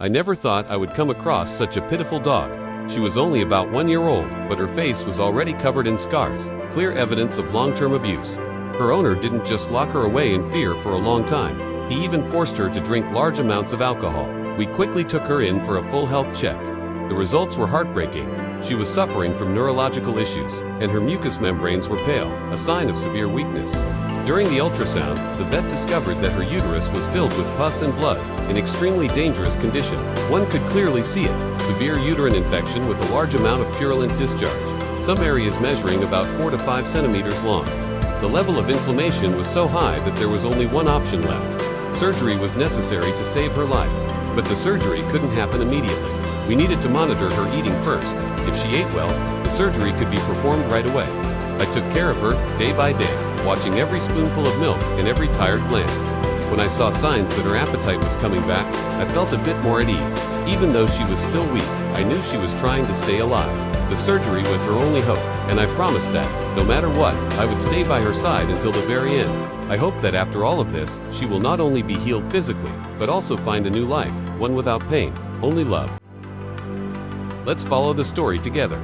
I never thought I would come across such a pitiful dog. She was only about 1 year old, but her face was already covered in scars, clear evidence of long-term abuse. Her owner didn't just lock her away in fear for a long time. He even forced her to drink large amounts of alcohol. We quickly took her in for a full health check. The results were heartbreaking. She was suffering from neurological issues, and her mucous membranes were pale, a sign of severe weakness. During the ultrasound, the vet discovered that her uterus was filled with pus and blood, an extremely dangerous condition. One could clearly see it, severe uterine infection with a large amount of purulent discharge, some areas measuring about 4 to 5 centimeters long. The level of inflammation was so high that there was only one option left. Surgery was necessary to save her life, but the surgery couldn't happen immediately. We needed to monitor her eating first. If she ate well, the surgery could be performed right away. I took care of her, day by day, watching every spoonful of milk and every tired glance. When I saw signs that her appetite was coming back, I felt a bit more at ease. Even though she was still weak, I knew she was trying to stay alive. The surgery was her only hope, and I promised that, no matter what, I would stay by her side until the very end. I hope that after all of this, she will not only be healed physically, but also find a new life, one without pain, only love. Let's follow the story together.